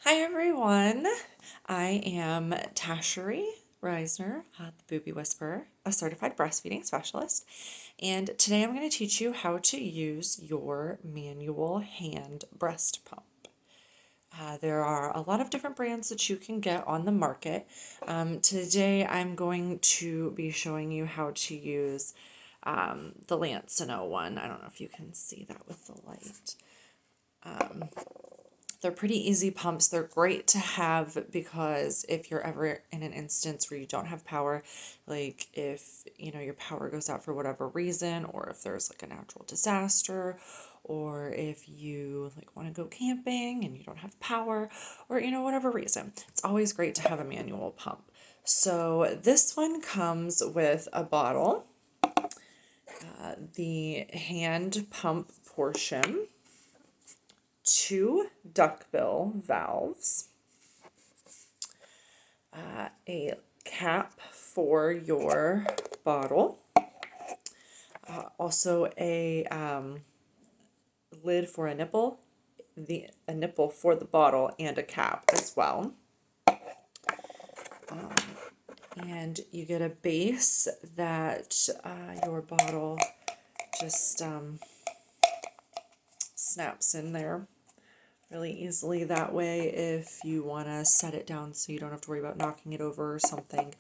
Hi everyone, I am Tashery Reisner, the Booby Whisperer, a certified breastfeeding specialist, and today I'm going to teach you how to use your manual hand breast pump. There are a lot of different brands that you can get on the market. Today I'm going to be showing you how to use the Lancino one. I don't know if you can see that with the light. They're pretty easy pumps. They're great to have because if you're ever in an instance where you don't have power, like if your power goes out for whatever reason, or if there's like a natural disaster, or if you like want to go camping and you don't have power, or whatever reason, it's always great to have a manual pump. So this one comes with a bottle, the hand pump portion, two duckbill valves, a cap for your bottle, also a lid for a nipple, a nipple for the bottle, and a cap as well. And you get a base that your bottle just snaps in there really easily. That way, if you want to set it down so you don't have to worry about knocking it over or something,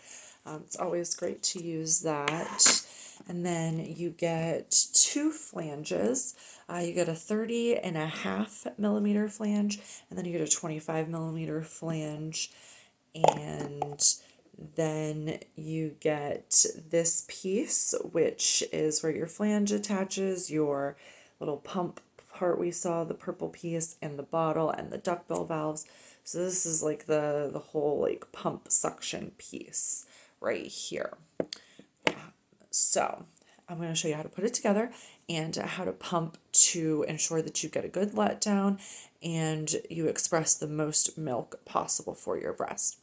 it's always great to use that. And then you get two flanges. You get a 30.5 millimeter flange, and then you get a 25 millimeter flange, and then you get this piece, which is where your flange attaches your little pump part we saw, the purple piece, and the bottle and the duckbill valves. So this is like the whole like pump suction piece right here. So I'm going to show you how to put it together and how to pump to ensure that you get a good letdown and you express the most milk possible for your breast.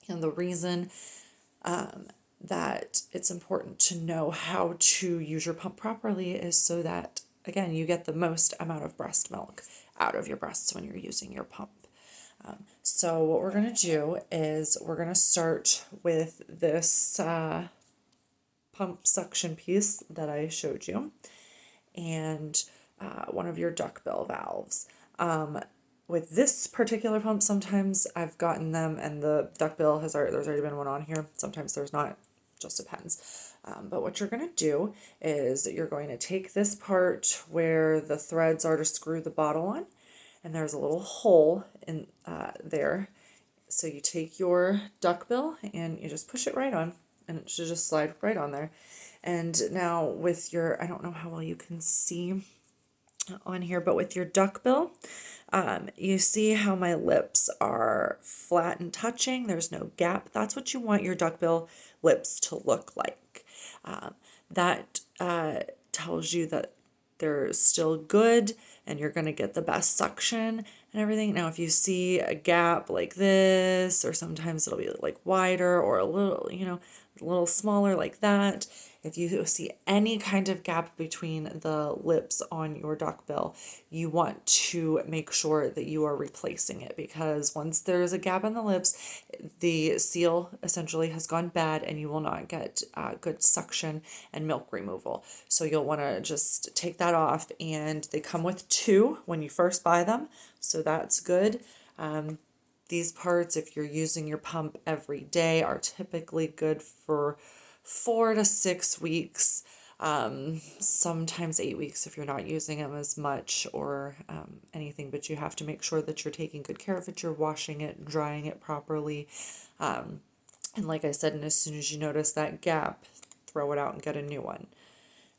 And the reason that it's important to know how to use your pump properly is so that, again, you get the most amount of breast milk out of your breasts when you're using your pump. So what we're going to do is we're going to start with this pump suction piece that I showed you and one of your duckbill valves. With this particular pump, sometimes I've gotten them and the duckbill there's already been one on here. Sometimes there's not, just depends. But what you're going to do is you're going to take this part where the threads are to screw the bottle on, and there's a little hole in there. So you take your duckbill and you just push it right on, and it should just slide right on there. And now with your, I don't know how well you can see on here, but with your duckbill, you see how my lips are flat and touching. There's no gap. That's what you want your duckbill lips to look like. That tells you that they're still good and you're going to get the best suction and everything. Now, if you see a gap like this, or sometimes it'll be like wider or a little, a little smaller like that. If you see any kind of gap between the lips on your duckbill, you want to make sure that you are replacing it, because once there's a gap in the lips, the seal essentially has gone bad and you will not get good suction and milk removal. So you'll want to just take that off, and they come with two when you first buy them, so that's good. These parts, if you're using your pump every day, are typically good for 4 to 6 weeks, sometimes 8 weeks if you're not using them as much or anything, but you have to make sure that you're taking good care of it, you're washing it and drying it properly. And like I said, and as soon as you notice that gap, throw it out and get a new one.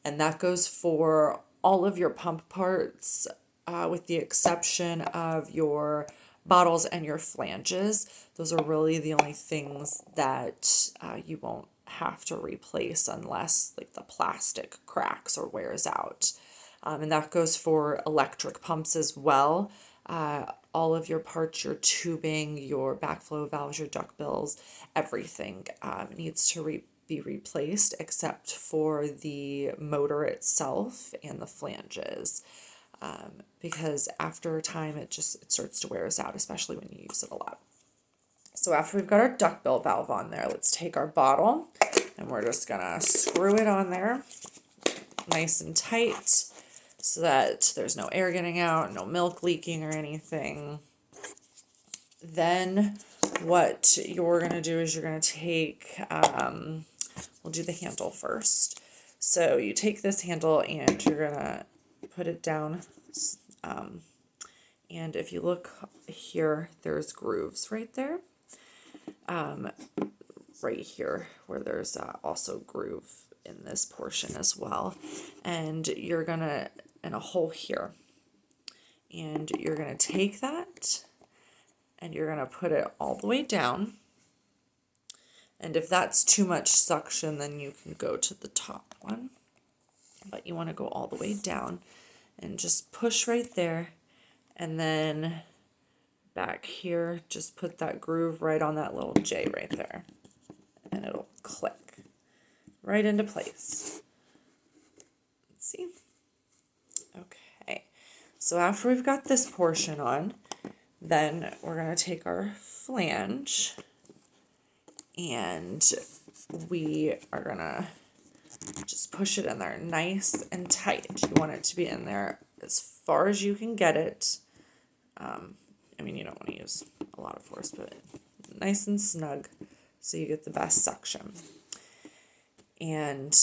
And that goes for all of your pump parts, with the exception of your bottles and your flanges. Those are really the only things that you won't have to replace unless like the plastic cracks or wears out. And that goes for electric pumps as well. All of your parts, your tubing, your backflow valves, your duckbills, everything needs to be replaced except for the motor itself and the flanges. because after a time it starts to wear us out, especially when you use it a lot. So after we've got our duckbill valve on there, let's take our bottle and we're just gonna screw it on there nice and tight so that there's no air getting out, no milk leaking or anything. Then what you're gonna do is you're gonna take, we'll do the handle first. So you take this handle and you're gonna put it down, and if you look here, there's grooves right there. Right here where there's also groove in this portion as well. And you're gonna, and a hole here. And you're gonna take that and you're gonna put it all the way down. And if that's too much suction, then you can go to the top one. But you wanna go all the way down and just push right there. And then back here, just put that groove right on that little J right there. And it'll click right into place. Let's see. Okay. So after we've got this portion on, then we're going to take our flange and we are going to just push it in there nice and tight. You want it to be in there as far as you can get it. I mean, you don't want to use a lot of force, but nice and snug so you get the best suction. And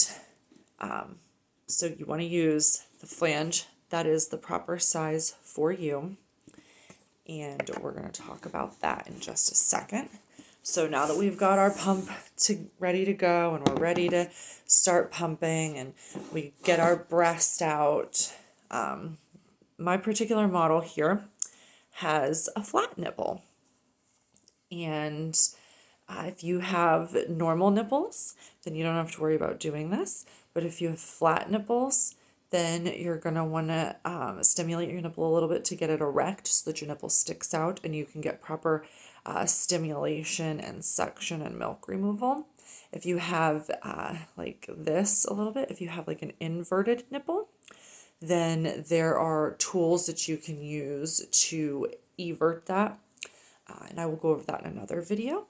so you want to use the flange that is the proper size for you. And we're going to talk about that in just a second. So now that we've got our pump ready to go and we're ready to start pumping and we get our breast out, my particular model here has a flat nipple. And if you have normal nipples, then you don't have to worry about doing this. But if you have flat nipples, then you're going to want to stimulate your nipple a little bit to get it erect so that your nipple sticks out and you can get proper stimulation and suction and milk removal. If you have like this a little bit, if you have like an inverted nipple, then there are tools that you can use to evert that. And I will go over that in another video.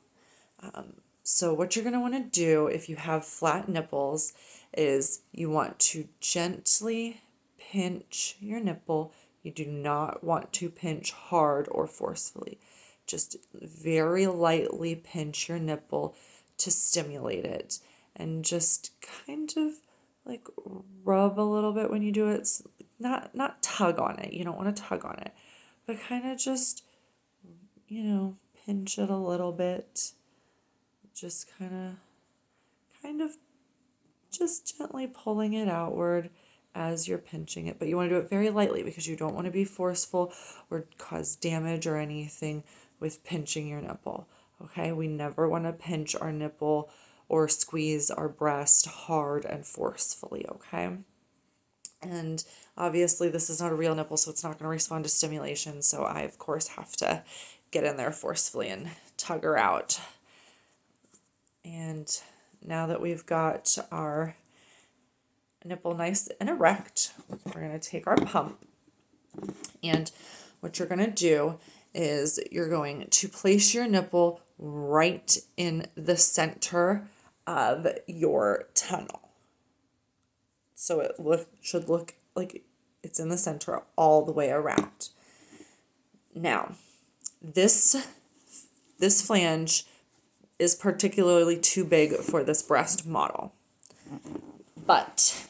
So what you're going to want to do if you have flat nipples is you want to gently pinch your nipple. You do not want to pinch hard or forcefully. Just very lightly pinch your nipple to stimulate it and just kind of like rub a little bit when you do it. It's not tug on it. You don't want to tug on it, but kind of just, pinch it a little bit. Just kind of just gently pulling it outward as you're pinching it. But you want to do it very lightly because you don't want to be forceful or cause damage or anything with pinching your nipple. Okay, we never want to pinch our nipple or squeeze our breast hard and forcefully, okay? And obviously this is not a real nipple, so it's not going to respond to stimulation. So I, of course, have to get in there forcefully and tug her out. And now that we've got our nipple nice and erect, we're going to take our pump. And what you're going to do is you're going to place your nipple right in the center of your tunnel. So it should look like it's in the center all the way around. Now, this flange is particularly too big for this breast model, but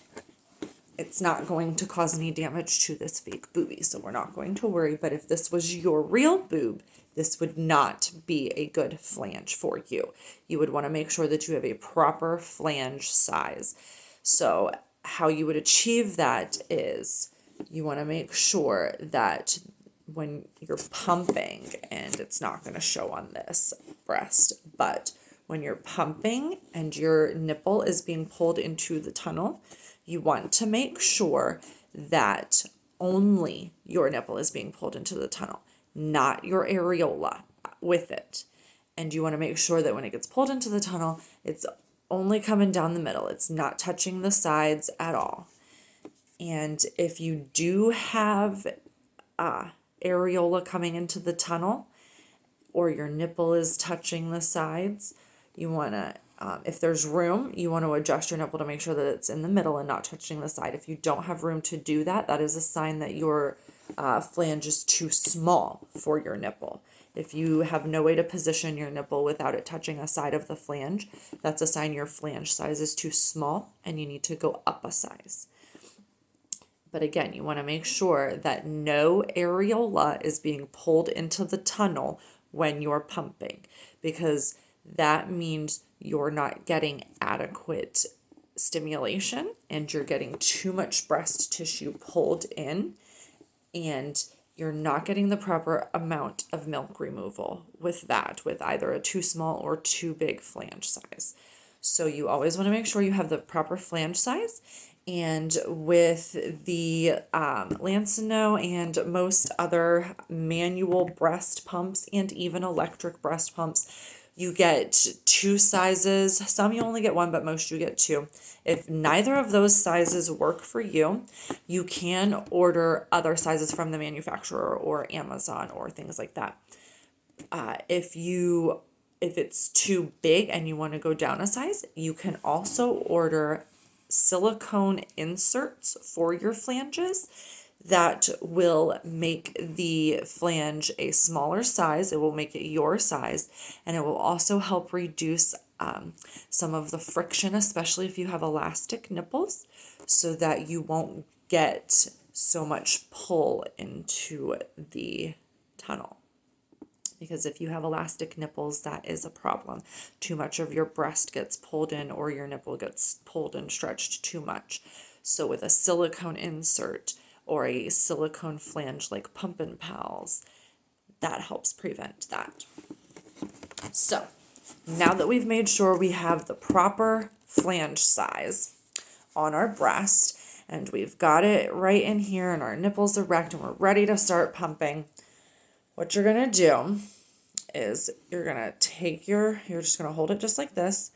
it's not going to cause any damage to this fake boobie, so we're not going to worry. But if this was your real boob, this would not be a good flange for you. You would want to make sure that you have a proper flange size. So how you would achieve that is you want to make sure that when you're pumping, and it's not going to show on this breast, but when you're pumping and your nipple is being pulled into the tunnel, you want to make sure that only your nipple is being pulled into the tunnel, not your areola with it. And you want to make sure that when it gets pulled into the tunnel, it's only coming down the middle. It's not touching the sides at all. And if you do have areola coming into the tunnel, or your nipple is touching the sides, you want to, if there's room, you want to adjust your nipple to make sure that it's in the middle and not touching the side. If you don't have room to do that, that is a sign that your flange is too small for your nipple. If you have no way to position your nipple without it touching a side of the flange, that's a sign your flange size is too small and you need to go up a size. But again, you want to make sure that no areola is being pulled into the tunnel when you're pumping, because that means you're not getting adequate stimulation and you're getting too much breast tissue pulled in, and you're not getting the proper amount of milk removal with either a too small or too big flange size. So you always want to make sure you have the proper flange size. And with the Lancino and most other manual breast pumps and even electric breast pumps, you get two sizes. Some you only get one, but most you get two. If neither of those sizes work for you, you can order other sizes from the manufacturer or Amazon or things like that. If it's too big and you want to go down a size, you can also order silicone inserts for your flanges that will make the flange a smaller size. It will make it your size, and it will also help reduce some of the friction, especially if you have elastic nipples, so that you won't get so much pull into the tunnel. Because if you have elastic nipples, that is a problem. Too much of your breast gets pulled in, or your nipple gets pulled and stretched too much. So with a silicone insert or a silicone flange like Pumpin' Pals, that helps prevent that. So now that we've made sure we have the proper flange size on our breast, and we've got it right in here, and our nipples erect, and we're ready to start pumping, what you're going to do is you're just going to hold it just like this,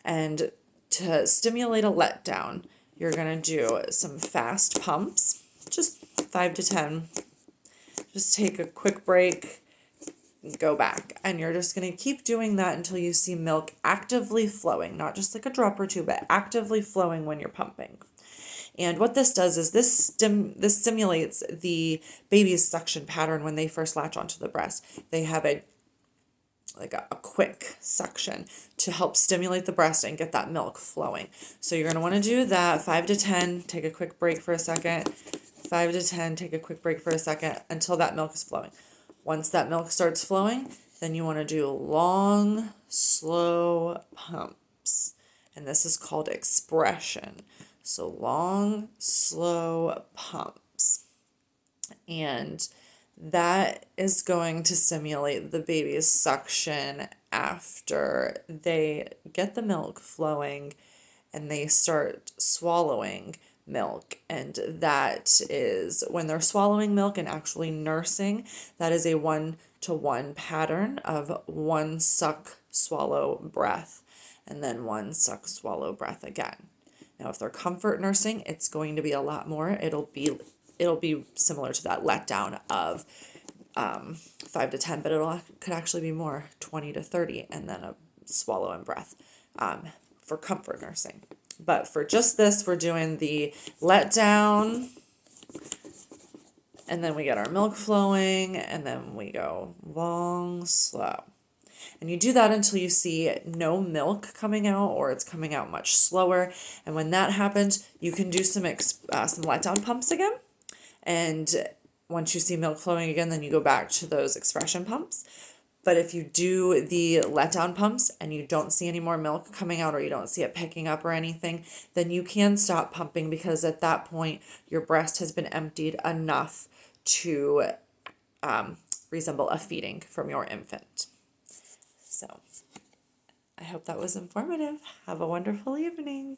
and to stimulate a letdown, you're going to do some fast pumps, just 5 to 10. Just take a quick break, go back, and you're just going to keep doing that until you see milk actively flowing, not just like a drop or two, but actively flowing when you're pumping. And what this does is this stimulates the baby's suction pattern when they first latch onto the breast. They have a quick suction to help stimulate the breast and get that milk flowing. So you're going to want to do that 5 to 10, take a quick break for a second, 5 to 10, take a quick break for a second until that milk is flowing. Once that milk starts flowing, then you want to do long, slow pumps. And this is called expression. So long, slow pumps. And that is going to simulate the baby's suction after they get the milk flowing and they start swallowing milk. And that is when they're swallowing milk and actually nursing, that is a 1-to-1 pattern of 1 suck, swallow, breath, and then 1 suck, swallow, breath again. Now, if they're comfort nursing, it's going to be a lot more. It'll be similar to that letdown of 5 to 10, but could actually be more, 20 to 30, and then a swallow and breath for comfort nursing. But for just this, we're doing the letdown, and then we get our milk flowing, and then we go long, slow. And you do that until you see no milk coming out, or it's coming out much slower. And when that happens, you can do some letdown pumps again. And once you see milk flowing again, then you go back to those expression pumps. But if you do the letdown pumps and you don't see any more milk coming out, or you don't see it picking up or anything, then you can stop pumping, because at that point, your breast has been emptied enough to resemble a feeding from your infant. So I hope that was informative. Have a wonderful evening.